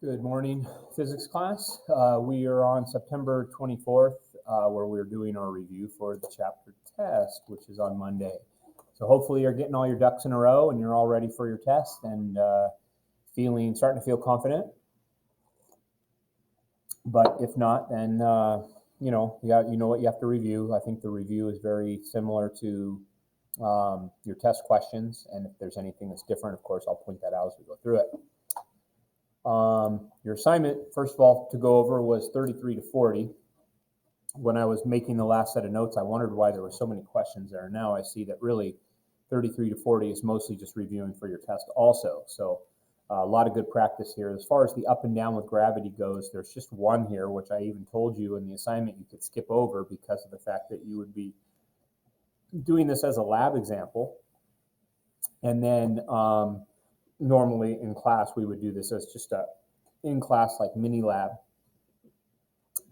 Good morning, physics class. We are on September 24th, where we're doing our review for the chapter test, which is on Monday. So hopefully you're getting all your ducks in a row and you're all ready for your test and starting to feel confident. But if not, then you know what you have to review. I think the review is very similar to your test questions, and if there's anything that's different, of course, I'll point that out as we go through it. Your assignment, first of all, to go over was 33 to 40. When I was making the last set of notes, I wondered why there were so many questions there. Now I see that really 33 to 40 is mostly just reviewing for your test also. So a lot of good practice here. As far as the up and down with gravity goes, there's just one here, which I even told you in the assignment you could skip over because of the fact that you would be doing this as a lab example. And then normally in class, we would do this as just a in-class like mini lab.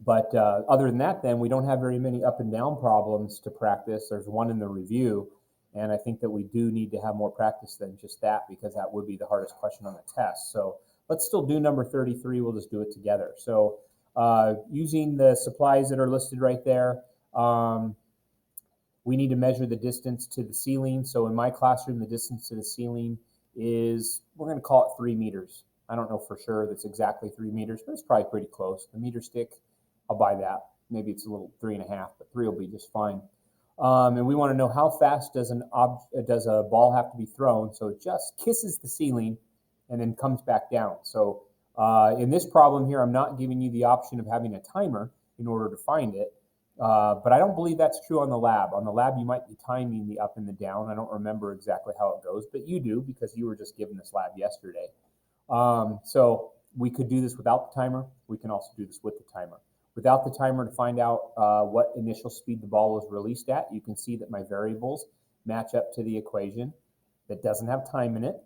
But other than that, then we don't have very many up and down problems to practice. There's one in the review, and I think that we do need to have more practice than just that because that would be the hardest question on the test. So let's still do number 33. We'll just do it together. So using the supplies that are listed right there, we need to measure the distance to the ceiling. So in my classroom, the distance to the ceiling is, we're going to call it 3 meters. I don't know for sure that's exactly 3 meters, but it's probably pretty close. The meter stick, I'll buy that. Maybe it's a little 3.5, but 3 will be just fine. And we want to know how fast does a ball have to be thrown so it just kisses the ceiling and then comes back down. So in this problem here, I'm not giving you the option of having a timer in order to find it. But I don't believe that's true on the lab. On the lab, you might be timing the up and the down. I don't remember exactly how it goes, but you do because you were just given this lab yesterday. So we could do this without the timer. We can also do this with the timer. Without the timer, to find out what initial speed the ball was released at, you can see that my variables match up to the equation that doesn't have time in it.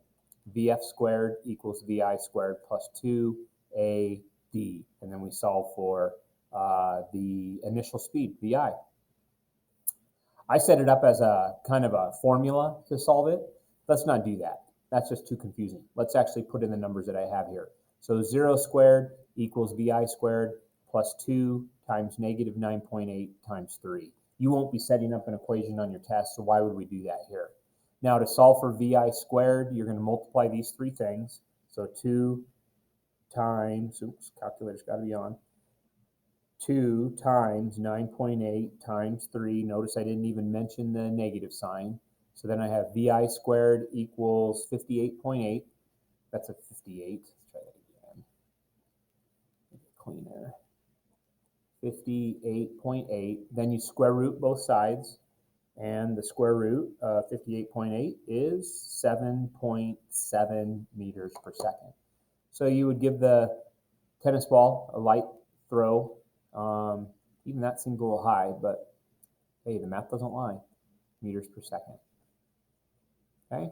VF squared equals VI squared plus 2AD. And then we solve for the initial speed, VI. I set it up as a kind of a formula to solve it. Let's not do that. That's just too confusing. Let's actually put in the numbers that I have here. So 0 squared equals VI squared plus 2 times negative 9.8 times 3. You won't be setting up an equation on your test, so why would we do that here? Now to solve for VI squared, you're going to multiply these three things. So 2 times, oops, calculator's got to be on, 2 times 9.8 times 3. Notice I didn't even mention the negative sign. So then I have VI squared equals 58.8. That's a 58. Let's try that again. Make it cleaner. 58.8. Then you square root both sides. And the square root of 58.8 is 7.7 meters per second. So you would give the tennis ball a light throw. Even that seems a little high, but hey, the math doesn't lie. Meters per second. Okay.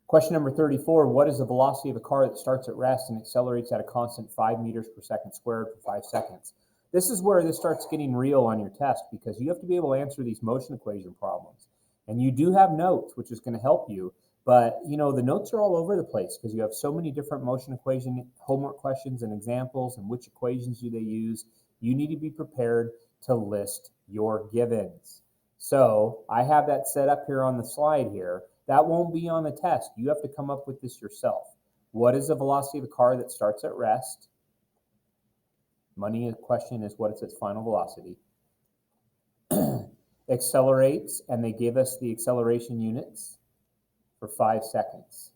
Question number 34, what is the velocity of a car that starts at rest and accelerates at a constant 5 meters per second squared for 5 seconds? This is where this starts getting real on your test because you have to be able to answer these motion equation problems. And you do have notes, which is going to help you. But, you know, the notes are all over the place because you have so many different motion equation homework questions and examples and which equations do they use. You need to be prepared to list your givens. So I have that set up here on the slide here. That won't be on the test. You have to come up with this yourself. What is the velocity of a car that starts at rest? Money question is what is its final velocity? Accelerates, and they give us the acceleration units for 5 seconds.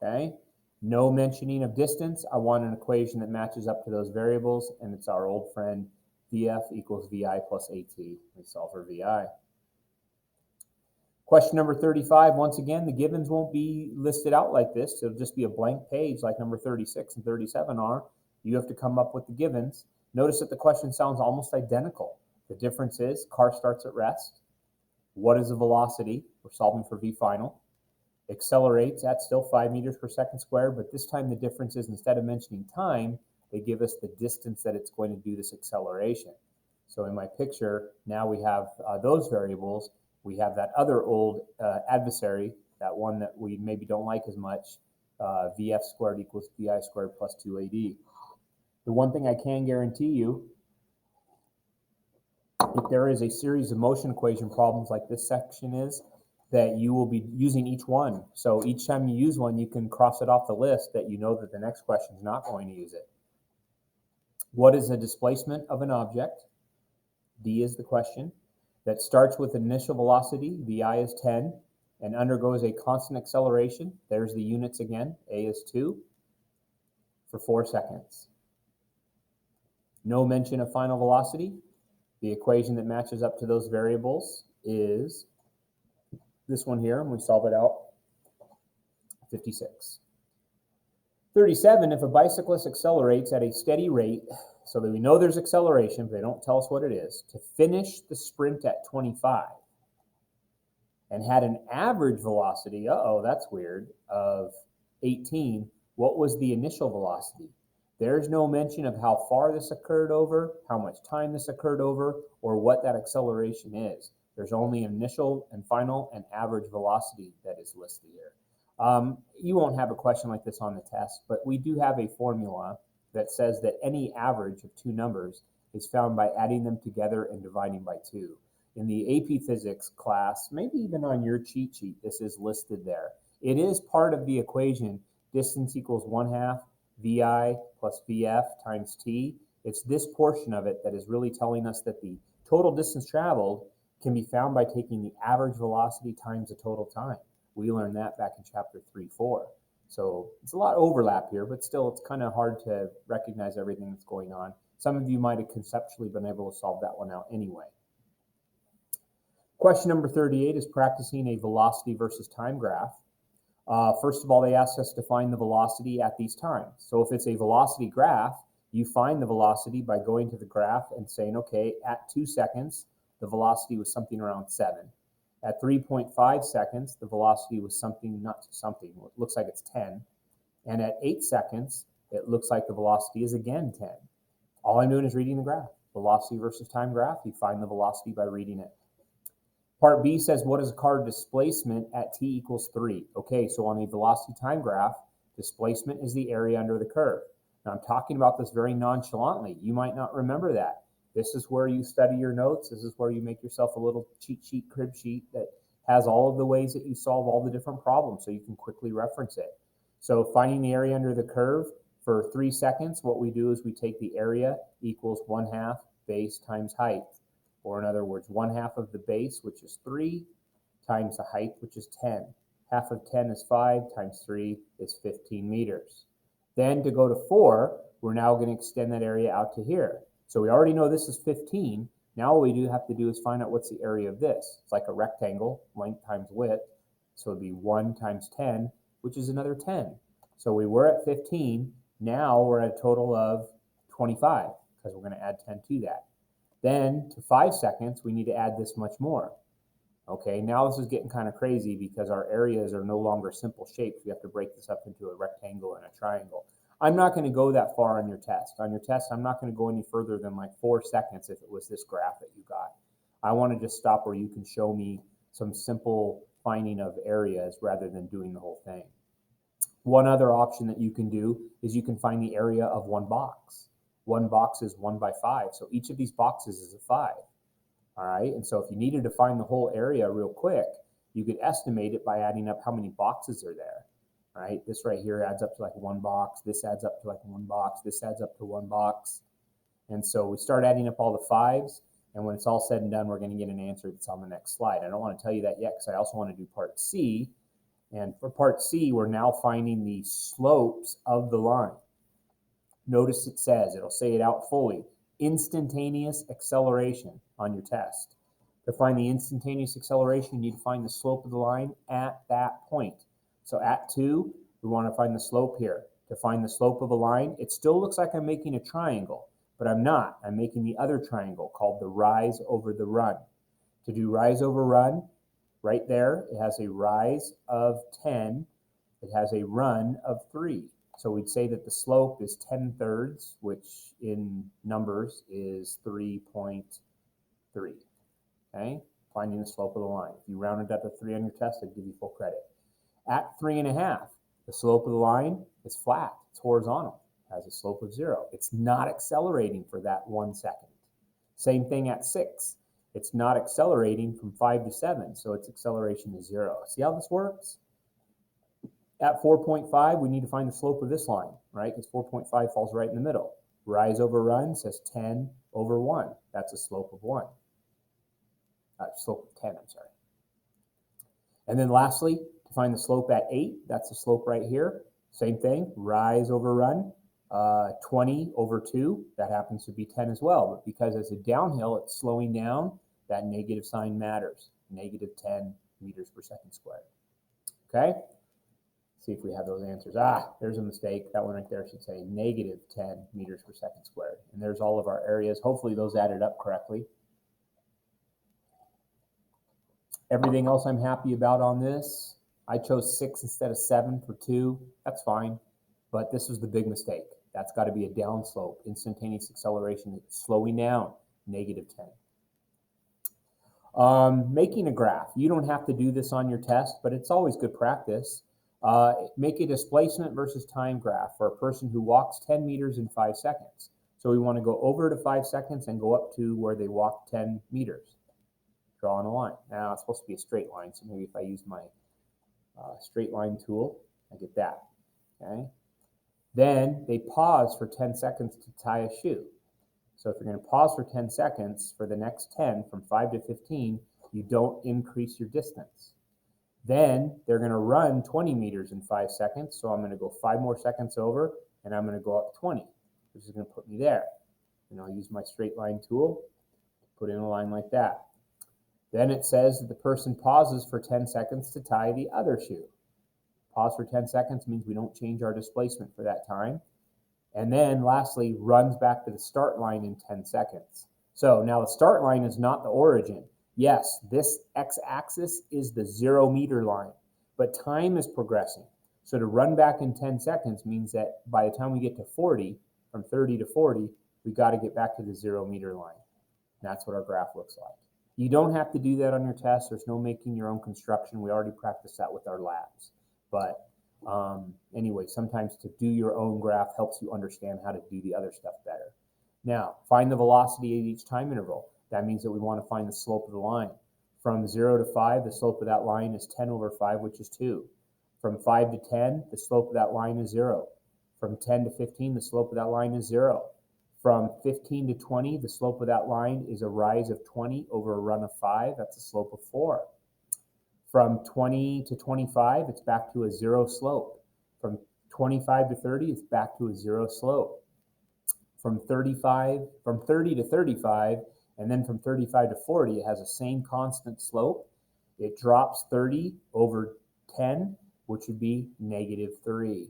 Okay, no mentioning of distance. I want an equation that matches up to those variables, and it's our old friend VF equals VI plus AT. We solve for VI. Question number 35, once again, the givens won't be listed out like this. It'll just be a blank page like number 36 and 37 are. You have to come up with the givens. Notice that the question sounds almost identical. The difference is car starts at rest. What is the velocity? We're solving for V final. Accelerates at still 5 meters per second squared, but this time the difference is instead of mentioning time, they give us the distance that it's going to do this acceleration. So in my picture, now we have those variables. We have that other old adversary, that one that we maybe don't like as much, VF squared equals VI squared plus 2AD. The one thing I can guarantee you, if there is a series of motion equation problems like this section is, that you will be using each one. So each time you use one, you can cross it off the list that you know that the next question is not going to use it. What is the displacement of an object? D is the question. That starts with initial velocity, VI is 10, and undergoes a constant acceleration. There's the units again. A is 2 for 4 seconds. No mention of final velocity. The equation that matches up to those variables is this one here, and we solve it out, 56. 37, if a bicyclist accelerates at a steady rate, so that we know there's acceleration, but they don't tell us what it is, to finish the sprint at 25, and had an average velocity, that's weird, of 18, what was the initial velocity? There's no mention of how far this occurred over, how much time this occurred over, or what that acceleration is. There's only initial and final and average velocity that is listed here. You won't have a question like this on the test, but we do have a formula that says that any average of two numbers is found by adding them together and dividing by 2. In the AP Physics class, maybe even on your cheat sheet, this is listed there. It is part of the equation, distance equals 1/2 VI plus VF times T. It's this portion of it that is really telling us that the total distance traveled can be found by taking the average velocity times the total time. We learned that back in chapter 3-4. So it's a lot of overlap here, but still it's kind of hard to recognize everything that's going on. Some of you might have conceptually been able to solve that one out anyway. Question number 38 is practicing a velocity versus time graph. First of all, they ask us to find the velocity at these times. So if it's a velocity graph, you find the velocity by going to the graph and saying, okay, at 2 seconds, the velocity was something around 7. At 3.5 seconds, the velocity was something, it looks like it's 10. And at 8 seconds, it looks like the velocity is again 10. All I'm doing is reading the graph. Velocity versus time graph, you find the velocity by reading it. Part B says, what is a car displacement at t equals 3? Okay, so on a velocity time graph, displacement is the area under the curve. Now I'm talking about this very nonchalantly. You might not remember that. This is where you study your notes. This is where you make yourself a little cheat sheet, crib sheet that has all of the ways that you solve all the different problems so you can quickly reference it. So finding the area under the curve for 3 seconds, what we do is we take the area equals 1/2 base times height. Or in other words, 1/2 of the base, which is 3, times the height, which is 10. Half of 10 is 5, times 3 is 15 meters. Then to go to 4, we're now going to extend that area out to here. So we already know this is 15. Now all we do have to do is find out what's the area of this. It's like a rectangle, length times width. So it'd be 1 times 10, which is another 10. So we were at 15. Now we're at a total of 25 because we're going to add 10 to that. Then to 5 seconds, we need to add this much more. Okay, now this is getting kind of crazy because our areas are no longer simple shapes. We have to break this up into a rectangle and a triangle. I'm not going to go that far on your test. On your test, I'm not going to go any further than like 4 seconds if it was this graph that you got. I want to just stop where you can show me some simple finding of areas rather than doing the whole thing. One other option that you can do is you can find the area of one box. One box is 1 by 5, so each of these boxes is a 5. All right, and so if you needed to find the whole area real quick, you could estimate it by adding up how many boxes are there. All right, this right here adds up to like 1 box, this adds up to like 1 box, this adds up to 1 box. And so we start adding up all the 5s, and when it's all said and done, we're going to get an answer that's on the next slide. I don't want to tell you that yet because I also want to do part C. And for part C, we're now finding the slopes of the line. Notice it says, it'll say it out fully, instantaneous acceleration on your test. To find the instantaneous acceleration, you need to find the slope of the line at that point. So at 2, we want to find the slope here. To find the slope of a line, it still looks like I'm making a triangle, but I'm not. I'm making the other triangle called the rise over the run. To do rise over run, right there, it has a rise of 10. It has a run of 3. So we'd say that the slope is 10/3, which in numbers is 3.3. Okay, finding the slope of the line. If you rounded up to 3 on your test, I'd give you full credit. At 3.5, The slope of the line is flat. It's horizontal. It has a slope of 0. It's not accelerating for that 1 second. Same thing at 6. It's not accelerating from 5 to 7, so its acceleration is 0. See how this works? At 4.5, we need to find the slope of this line, right? Because 4.5 falls right in the middle. Rise over run says 10 over 1. That's a slope of 1. Slope of 10, I'm sorry. And then lastly, to find the slope at 8, that's the slope right here. Same thing, rise over run, 20 over 2. That happens to be 10 as well. But because it's a downhill, it's slowing down, that negative sign matters. Negative 10 meters per second squared. Okay? See if we have those answers. There's a mistake. That one right there should say negative 10 meters per second squared. And there's all of our areas. Hopefully those added up correctly. Everything else I'm happy about on this. I chose 6 instead of 7 for 2. That's fine. But this was the big mistake. That's got to be a downslope. Instantaneous acceleration, slowing down, negative 10. Making a graph. You don't have to do this on your test, but it's always good practice. Make a displacement versus time graph for a person who walks 10 meters in 5 seconds. So we want to go over to 5 seconds and go up to where they walk 10 meters. Drawing a line. Now it's supposed to be a straight line, so maybe if I use my straight line tool, I get that. Okay. Then they pause for 10 seconds to tie a shoe. So if you're going to pause for 10 seconds for the next 10, from 5 to 15, you don't increase your distance. Then they're going to run 20 meters in 5 seconds. So I'm going to go 5 more seconds over, and I'm going to go up 20, which is going to put me there. And I'll use my straight line tool, put in a line like that. Then it says that the person pauses for 10 seconds to tie the other shoe. Pause for 10 seconds means we don't change our displacement for that time. And then lastly, runs back to the start line in 10 seconds. So now the start line is not the origin. Yes, this x-axis is the 0 meter line, but time is progressing. So to run back in 10 seconds means that by the time we get to 40, from 30 to 40, we got to get back to the 0 meter line. And that's what our graph looks like. You don't have to do that on your test. There's no making your own construction. We already practiced that with our labs. But anyway, sometimes to do your own graph helps you understand how to do the other stuff better. Now, find the velocity at each time interval. That means that we want to find the slope of the line. From 0 to 5, the slope of that line is 10 over 5, which is 2. From 5 to 10, the slope of that line is 0. From 10 to 15, the slope of that line is 0. From 15 to 20, the slope of that line is a rise of 20 over a run of 5. That's a slope of 4. From 20 to 25, it's back to a 0 slope. From 25 to 30, it's back to a 0 slope. From 30 to 35, and then from 35 to 40, it has the same constant slope. It drops 30 over 10, which would be negative 3.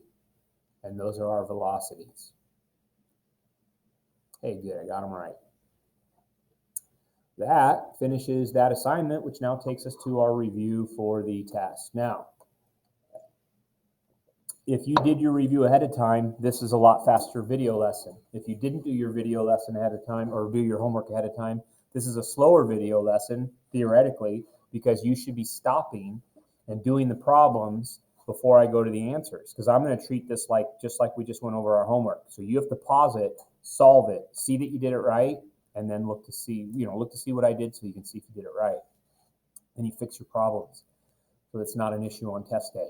And those are our velocities. Hey, good, I got them right. That finishes that assignment, which now takes us to our review for the test. Now, if you did your review ahead of time, this is a lot faster video lesson. If you didn't do your video lesson ahead of time or do your homework ahead of time, this is a slower video lesson, theoretically, because you should be stopping and doing the problems before I go to the answers, because I'm going to treat this like just like we just went over our homework. So you have to pause it, solve it, see that you did it right, and then look to see what I did so you can see if you did it right. And you fix your problems so it's not an issue on test day.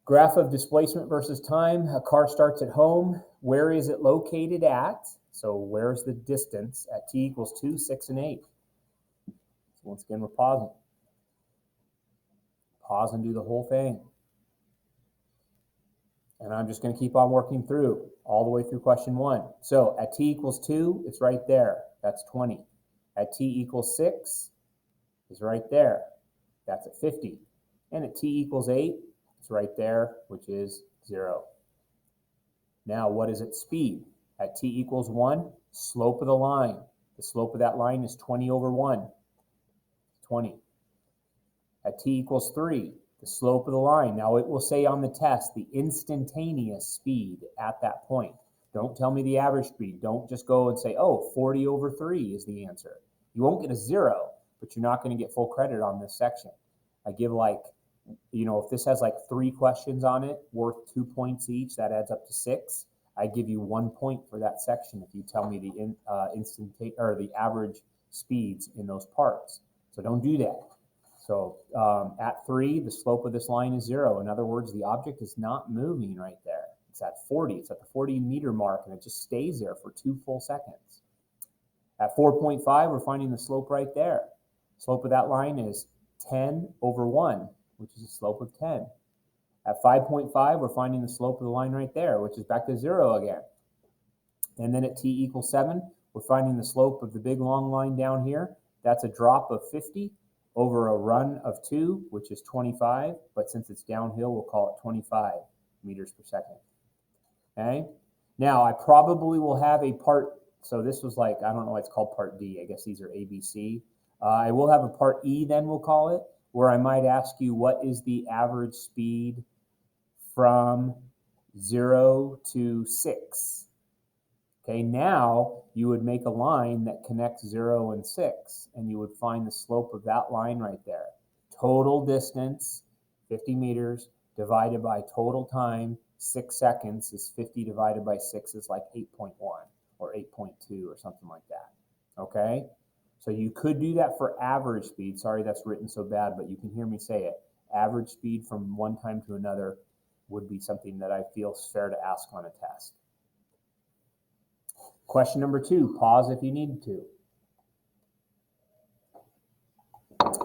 Graph of displacement versus time. A car starts at home. Where is it located at? So where's the distance at t equals 2, 6, and 8? So once again, we're pausing. Pause and do the whole thing. And I'm just going to keep on working through all the way through question 1. So at t equals 2, it's right there. That's 20. At t equals 6, is right there. That's at 50. And at t equals 8, it's right there, which is 0. Now, what is its speed? At t equals 1, slope of the line. The slope of that line is 20 over 1. 20. At t equals 3, the slope of the line. Now, it will say on the test the instantaneous speed at that point. Don't tell me the average speed. Don't just go and say, oh, 40 over 3 is the answer. You won't get a 0, but you're not going to get full credit on this section. I give like you know, if this has like 3 questions on it worth 2 points each, that adds up to 6. I give you 1 point for that section if you tell me the or the average speeds in those parts. So don't do that. So at 3, the slope of this line is 0. In other words, the object is not moving right there. It's at 40. It's at the 40 meter mark, and it just stays there for 2 full seconds. At 4.5, we're finding the slope right there. Slope of that line is 10 over 1, which is a slope of 10. At 5.5, we're finding the slope of the line right there, which is back to 0 again. And then at t equals 7, we're finding the slope of the big long line down here. That's a drop of 50 over a run of 2, which is 25. But since it's downhill, we'll call it 25 meters per second. Okay? Now, I probably will have a part, so this was like, I don't know why it's called part D. I guess these are A, B, C. I will have a part E then, we'll call it, where I might ask you what is the average speed from 0 to 6. Okay, now you would make a line that connects 0 and 6, and you would find the slope of that line right there. Total distance, 50 meters, divided by total time, 6 seconds, is 50 divided by 6 is like 8.1 or 8.2 or something like that. Okay? So you could do that for average speed. Sorry that's written so bad, but you can hear me say it. Average speed from one time to another would be something that I feel is fair to ask on a test. Question number 2, pause if you need to.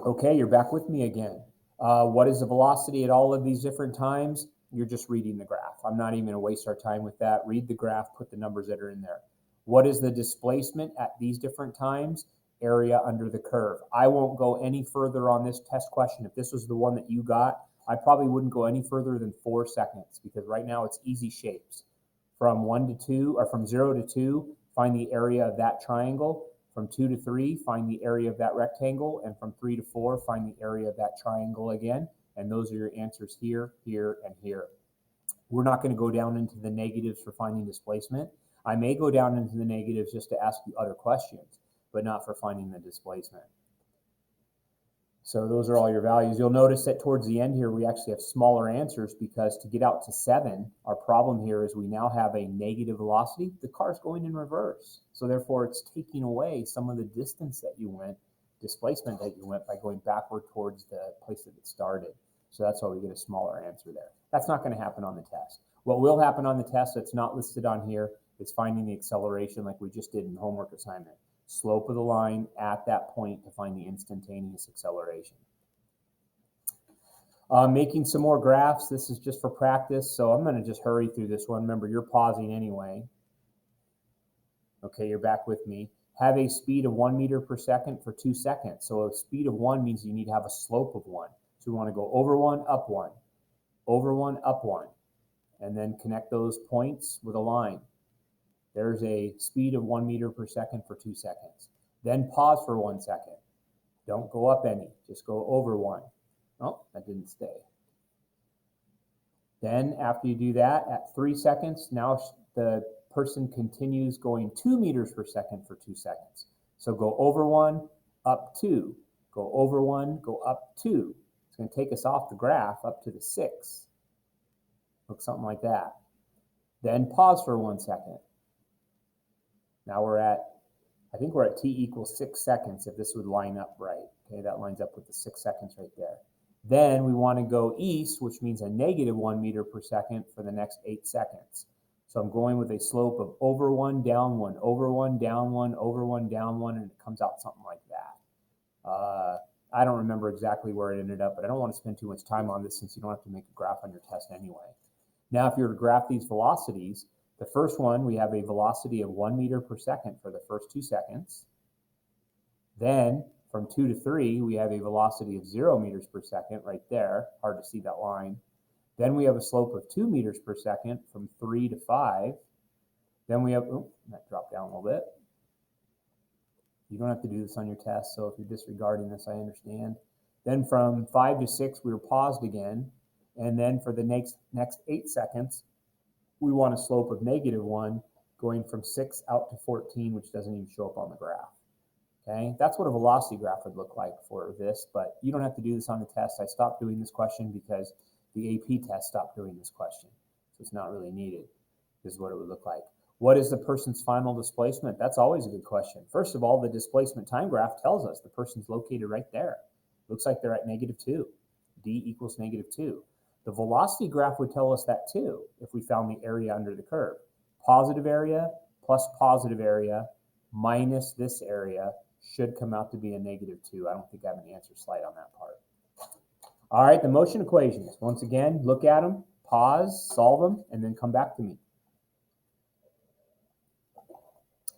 Okay, you're back with me again. What is the velocity at all of these different times? You're just reading the graph. I'm not even going to waste our time with that. Read the graph, put the numbers that are in there. What is the displacement at these different times? Area under the curve. I won't go any further on this test question. If this was the one that you got, I probably wouldn't go any further than 4 seconds because right now it's easy shapes. From 1 to 2, or from 0 to 2, find the area of that triangle. From 2 to 3, find the area of that rectangle. And from 3 to 4, find the area of that triangle again. And those are your answers here, here, and here. We're not going to go down into the negatives for finding displacement. I may go down into the negatives just to ask you other questions, but not for finding the displacement. So those are all your values. You'll notice that towards the end here, we actually have smaller answers because to get out to 7, our problem here is we now have a negative velocity. The car's going in reverse. So therefore, it's taking away some of the distance that you went, displacement that you went by going backward towards the place that it started. So that's why we get a smaller answer there. That's not going to happen on the test. What will happen on the test that's not listed on here is finding the acceleration like we just did in the homework assignment. Slope of the line at that point to find the instantaneous acceleration. Making some more graphs. This is just for practice, so I'm going to just hurry through this one. Remember, you're pausing anyway. Okay, you're back with me. Have a speed of 1 meter per second for 2 seconds. So a speed of 1 means you need to have a slope of 1. So we want to go over 1, up 1, over 1, up 1, and then connect those points with a line. There's a speed of 1 meter per second for 2 seconds. Then pause for 1 second. Don't go up any, just go over 1. Oh, that didn't stay. Then after you do that, at 3 seconds, now the person continues going 2 meters per second for 2 seconds. So go over 1, up 2, go over 1, go up 2. It's going to take us off the graph up to the 6. Looks something like that. Then pause for 1 second. Now we're at, I think we're at t equals 6 seconds if this would line up right. Okay, that lines up with the 6 seconds right there. Then we want to go east, which means a negative 1 meter per second for the next 8 seconds. So I'm going with a slope of over 1, down 1, over 1, down 1, over 1, down 1, and it comes out something like that. I don't remember exactly where it ended up, but I don't want to spend too much time on this since you don't have to make a graph on your test anyway. Now, if you were to graph these velocities, the first one, we have a velocity of 1 meter per second for the first 2 seconds. Then from 2 to 3, we have a velocity of 0 meters per second right there. Hard to see that line. Then we have a slope of 2 meters per second from 3 to 5. Then we have, oh, that dropped down a little bit. You don't have to do this on your test, so if you're disregarding this, I understand. Then from 5 to 6, we were paused again. And then for the next 8 seconds, we want a slope of -1 going from 6 out to 14, which doesn't even show up on the graph. Okay, that's what a velocity graph would look like for this, but you don't have to do this on the test. I stopped doing this question because the AP test stopped doing this question. So it's not really needed. This is what it would look like. What is the person's final displacement? That's always a good question. First of all, the displacement time graph tells us the person's located right there. Looks like they're at -2. D equals -2. The velocity graph would tell us that too if we found the area under the curve. Positive area plus positive area minus this area should come out to be a -2. I don't think I have an answer slide on that part. All right, the motion equations. Once again, look at them, pause, solve them, and then come back to me.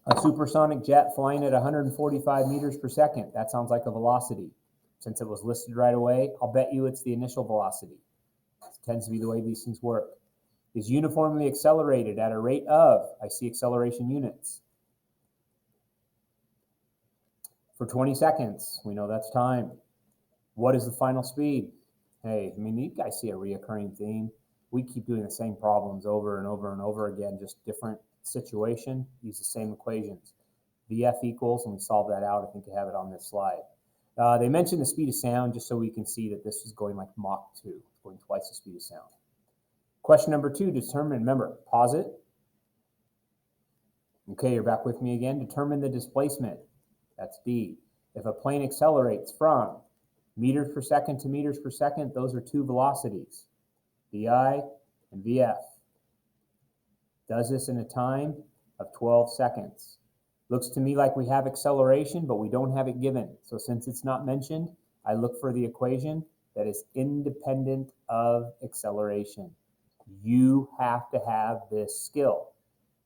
A supersonic jet flying at 145 meters per second. That sounds like a velocity. Since it was listed right away, I'll bet you it's the initial velocity. It tends to be the way these things work. Is uniformly accelerated at a rate of, I see acceleration units, for 20 seconds. We know that's time. What is the final speed? Hey, I mean, you guys see a reoccurring theme. We keep doing the same problems over and over and over again, just different situation, use the same equations. VF equals, and we solve that out. I think I have it on this slide. They mentioned the speed of sound just so we can see that this is going like Mach 2, going twice the speed of sound. Question number 2, determine, remember, pause it. Okay, you're back with me again. Determine the displacement. That's D. If a plane accelerates from meters per second to meters per second, those are two velocities, VI and VF. Does this in a time of 12 seconds. Looks to me like we have acceleration, but we don't have it given. So since it's not mentioned, I look for the equation that is independent of acceleration. You have to have this skill.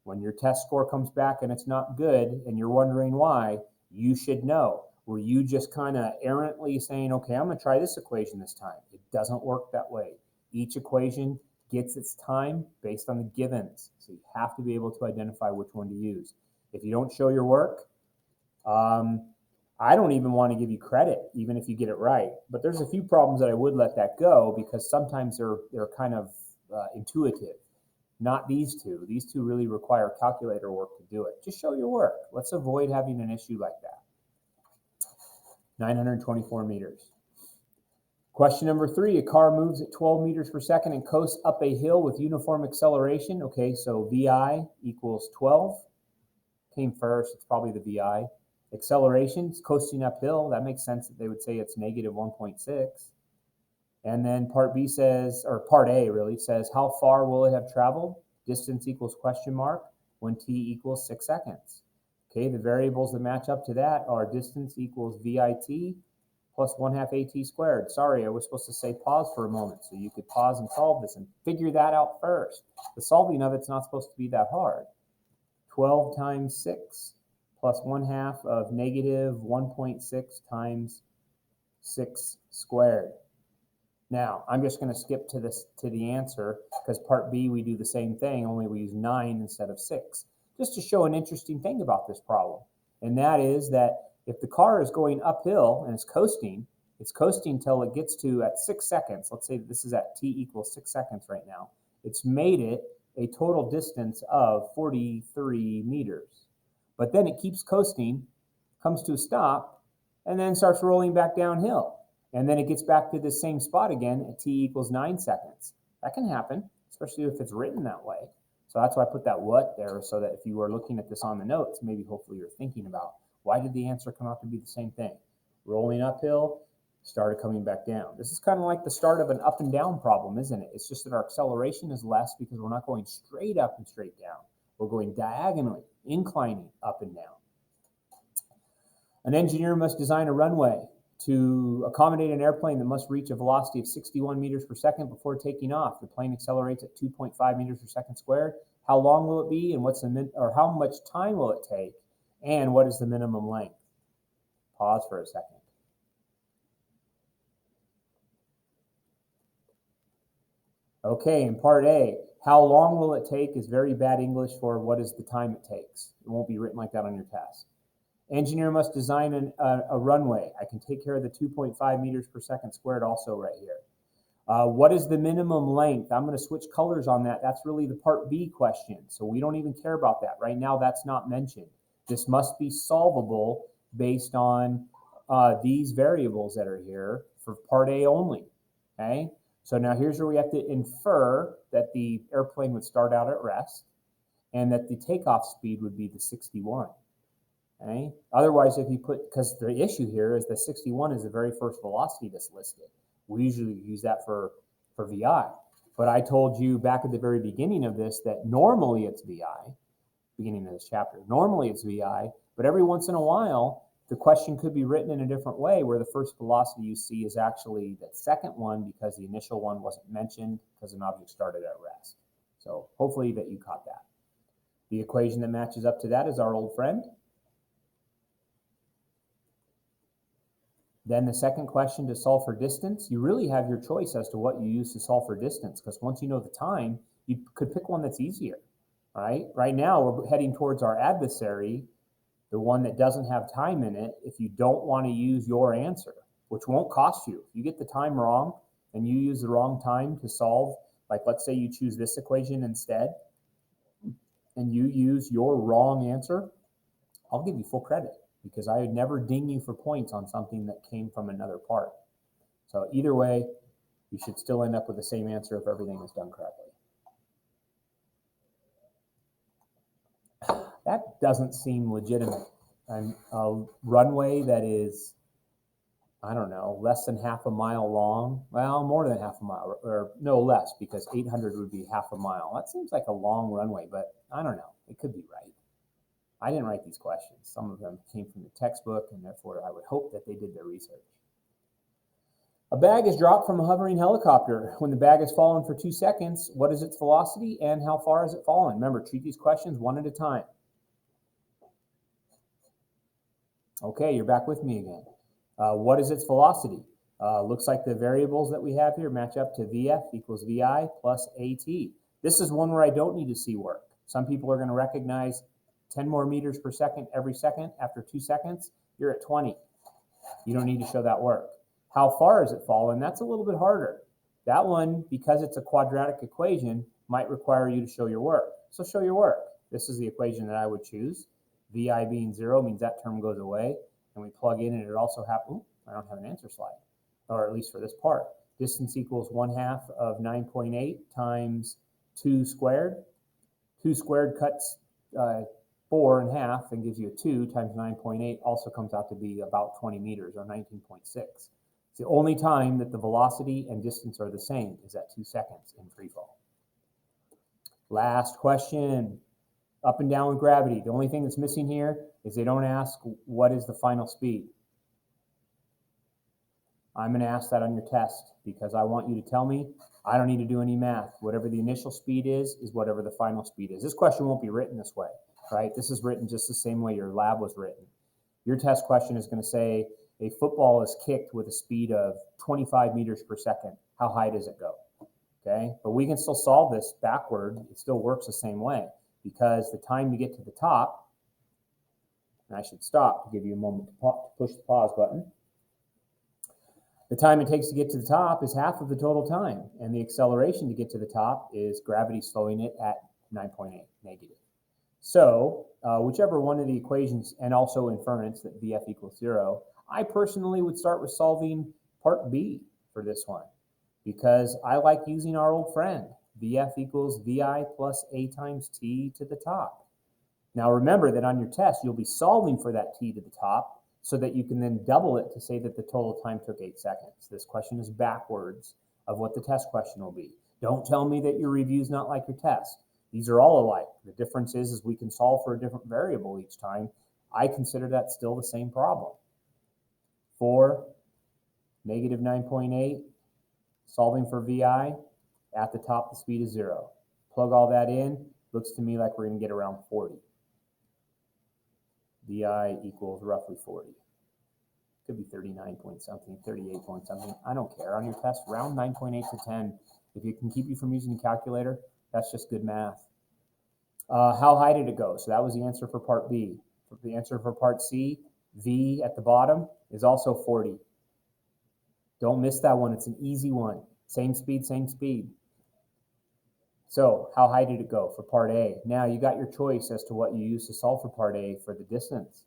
When your test score comes back and it's not good and you're wondering why, you should know. Were you just kind of errantly saying, okay, I'm going to try this equation this time? It doesn't work that way. Each equation gets its time based on the givens. So you have to be able to identify which one to use. If you don't show your work, I don't even want to give you credit, even if you get it right. But there's a few problems that I would let that go because sometimes they're kind of intuitive. Not these two. These two really require calculator work to do it. Just show your work. Let's avoid having an issue like that. 924 meters. Question number 3, a car moves at 12 meters per second and coasts up a hill with uniform acceleration. Okay, so VI equals 12. Came first, it's probably the VI. Acceleration, it's coasting uphill. That makes sense that they would say it's -1.6. And then part B says, or part A really says, how far will it have traveled? Distance equals question mark when t equals 6 seconds. Okay, the variables that match up to that are distance equals VIT plus 1/2 AT squared. Sorry, I was supposed to say pause for a moment, so you could pause and solve this and figure that out first. The solving of it's not supposed to be that hard. 12 times 6 plus 1/2 of -1.6 times 6 squared. Now, I'm just going to skip to the answer because part B we do the same thing, only we use 9 instead of 6. Just to show an interesting thing about this problem, and that is that if the car is going uphill and it's coasting till it gets to at 6 seconds. Let's say this is at t equals 6 seconds right now. It's made it a total distance of 43 meters. But then it keeps coasting, comes to a stop, and then starts rolling back downhill. And then it gets back to the same spot again at t equals 9 seconds. That can happen, especially if it's written that way. So that's why I put that what there, so that if you were looking at this on the notes, maybe hopefully you're thinking about, why did the answer come out to be the same thing? Rolling uphill, started coming back down. This is kind of like the start of an up and down problem, isn't it? It's just that our acceleration is less because we're not going straight up and straight down. We're going diagonally, inclining up and down. An engineer must design a runway to accommodate an airplane that must reach a velocity of 61 meters per second before taking off. The plane accelerates at 2.5 meters per second squared. How long will it be, and how much time will it take, and what is the minimum length? Pause for a second. Okay, in part A, how long will it take is very bad English for what is the time it takes. It won't be written like that on your test. Engineer must design a runway. I can take care of the 2.5 meters per second squared also right here. What is the minimum length? I'm going to switch colors on that. That's really the part B question. So we don't even care about that. Right now, that's not mentioned. This must be solvable based on these variables that are here for part A only, okay? So now here's where we have to infer that the airplane would start out at rest and that the takeoff speed would be the 61, okay? Otherwise, if you put, because the issue here is that 61 is the very first velocity that's listed. We usually use that for VI. But I told you back at the very beginning of this that normally it's VI, beginning of this chapter. Normally it's VI, but every once in a while, the question could be written in a different way where the first velocity you see is actually the second one because the initial one wasn't mentioned because an object started at rest. So hopefully that you caught that. The equation that matches up to that is our old friend. Then the second question to solve for distance, you really have your choice as to what you use to solve for distance, because once you know the time, you could pick one that's easier, right? Right now, we're heading towards our adversary, the one that doesn't have time in it, if you don't want to use your answer, which won't cost you. If you get the time wrong and you use the wrong time to solve, like let's say you choose this equation instead, and you use your wrong answer, I'll give you full credit, because I would never ding you for points on something that came from another part. So either way, you should still end up with the same answer if everything is done correctly. That doesn't seem legitimate. And a runway that is, I don't know, less than half a mile long, well, more than half a mile, or no less, because 800 would be half a mile. That seems like a long runway, but I don't know. It could be right. I didn't write these questions. Some of them came from the textbook, and therefore I would hope that they did their research. A bag is dropped from a hovering helicopter. When the bag has fallen for 2 seconds, what is its velocity and how far has it fallen? Remember, treat these questions one at a time. Okay, you're back with me again. What is its velocity? Looks like the variables that we have here match up to VF equals VI plus AT. This is one where I don't need to see work. Some people are going to recognize 10 more meters per second every second. After 2 seconds, you're at 20. You don't need to show that work. How far has it fallen? That's a little bit harder. That one, because it's a quadratic equation, might require you to show your work. So show your work. This is the equation that I would choose. VI being 0 means that term goes away. And we plug in, and it also happens. I don't have an answer slide, or at least for this part. Distance equals 1/2 of 9.8 times 2 squared. 2 squared cuts 4 in half and gives you a 2 times 9.8 also comes out to be about 20 meters or 19.6. It's the only time that the velocity and distance are the same is at 2 seconds in free fall. Last question, up and down with gravity. The only thing that's missing here is they don't ask what is the final speed. I'm going to ask that on your test because I want you to tell me. I don't need to do any math. Whatever the initial speed is whatever the final speed is. This question won't be written this way, right? This is written just the same way your lab was written. Your test question is going to say a football is kicked with a speed of 25 meters per second. How high does it go? Okay, but we can still solve this backward. It still works the same way because the time to get to the top, and I should stop to give you a moment to push the pause button. The time it takes to get to the top is half of the total time, and the acceleration to get to the top is gravity slowing it at 9.8 negative. So whichever one of the equations, and also inference that VF equals 0, I personally would start with solving part B for this one because I like using our old friend. VF equals VI plus A times T to the top. Now remember that on your test, you'll be solving for that T to the top so that you can then double it to say that the total time took 8 seconds. This question is backwards of what the test question will be. Don't tell me that your review is not like your test. These are all alike. The difference is we can solve for a different variable each time. I consider that still the same problem. For negative 9.8, solving for VI, at the top the speed is 0. Plug all that in, looks to me like we're going to get around 40. VI equals roughly 40. Could be 39 point something, 38 point something. I don't care. On your test, round 9.8 to 10. If it can keep you from using a calculator, that's just good math. How high did it go? So that was the answer for part B. The answer for part C, V at the bottom, is also 40. Don't miss that one. It's an easy one. Same speed, same speed. So how high did it go for part A? Now you got your choice as to what you use to solve for part A for the distance.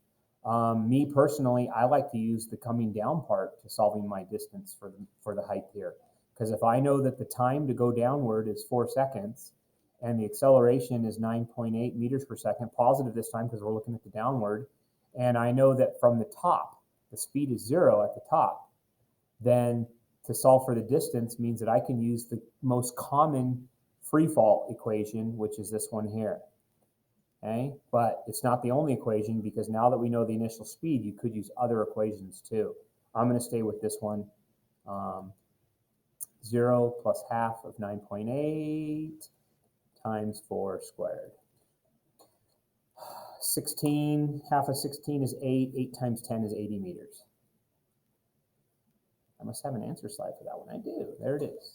Me personally, I like to use the coming down part to solving my distance for the height here. Because if I know that the time to go downward is 4 seconds and the acceleration is 9.8 meters per second, positive this time because we're looking at the downward, and I know that from the top, the speed is 0 at the top, then to solve for the distance means that I can use the most common free fall equation, which is this one here. Okay, but it's not the only equation, because now that we know the initial speed, you could use other equations too. I'm going to stay with this one. 0 plus half of 9.8 times 4 squared. 16, half of 16 is 8. 8 times 10 is 80 meters. I must have an answer slide for that one. I do. There it is.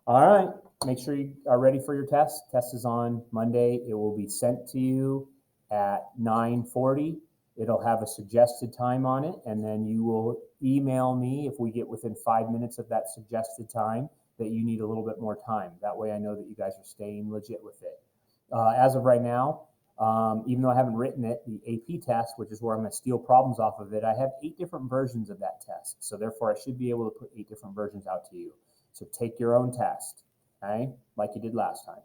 All right. Make sure you are ready for your test. Test is on Monday. It will be sent to you at 9:40. It'll have a suggested time on it, and then you will email me if we get within 5 minutes of that suggested time that you need a little bit more time. That way I know that you guys are staying legit with it. As of right now, even though I haven't written it, the AP test, which is where I'm going to steal problems off of it, I have 8 different versions of that test. So therefore, I should be able to put 8 different versions out to you. So take your own test, okay, like you did last time.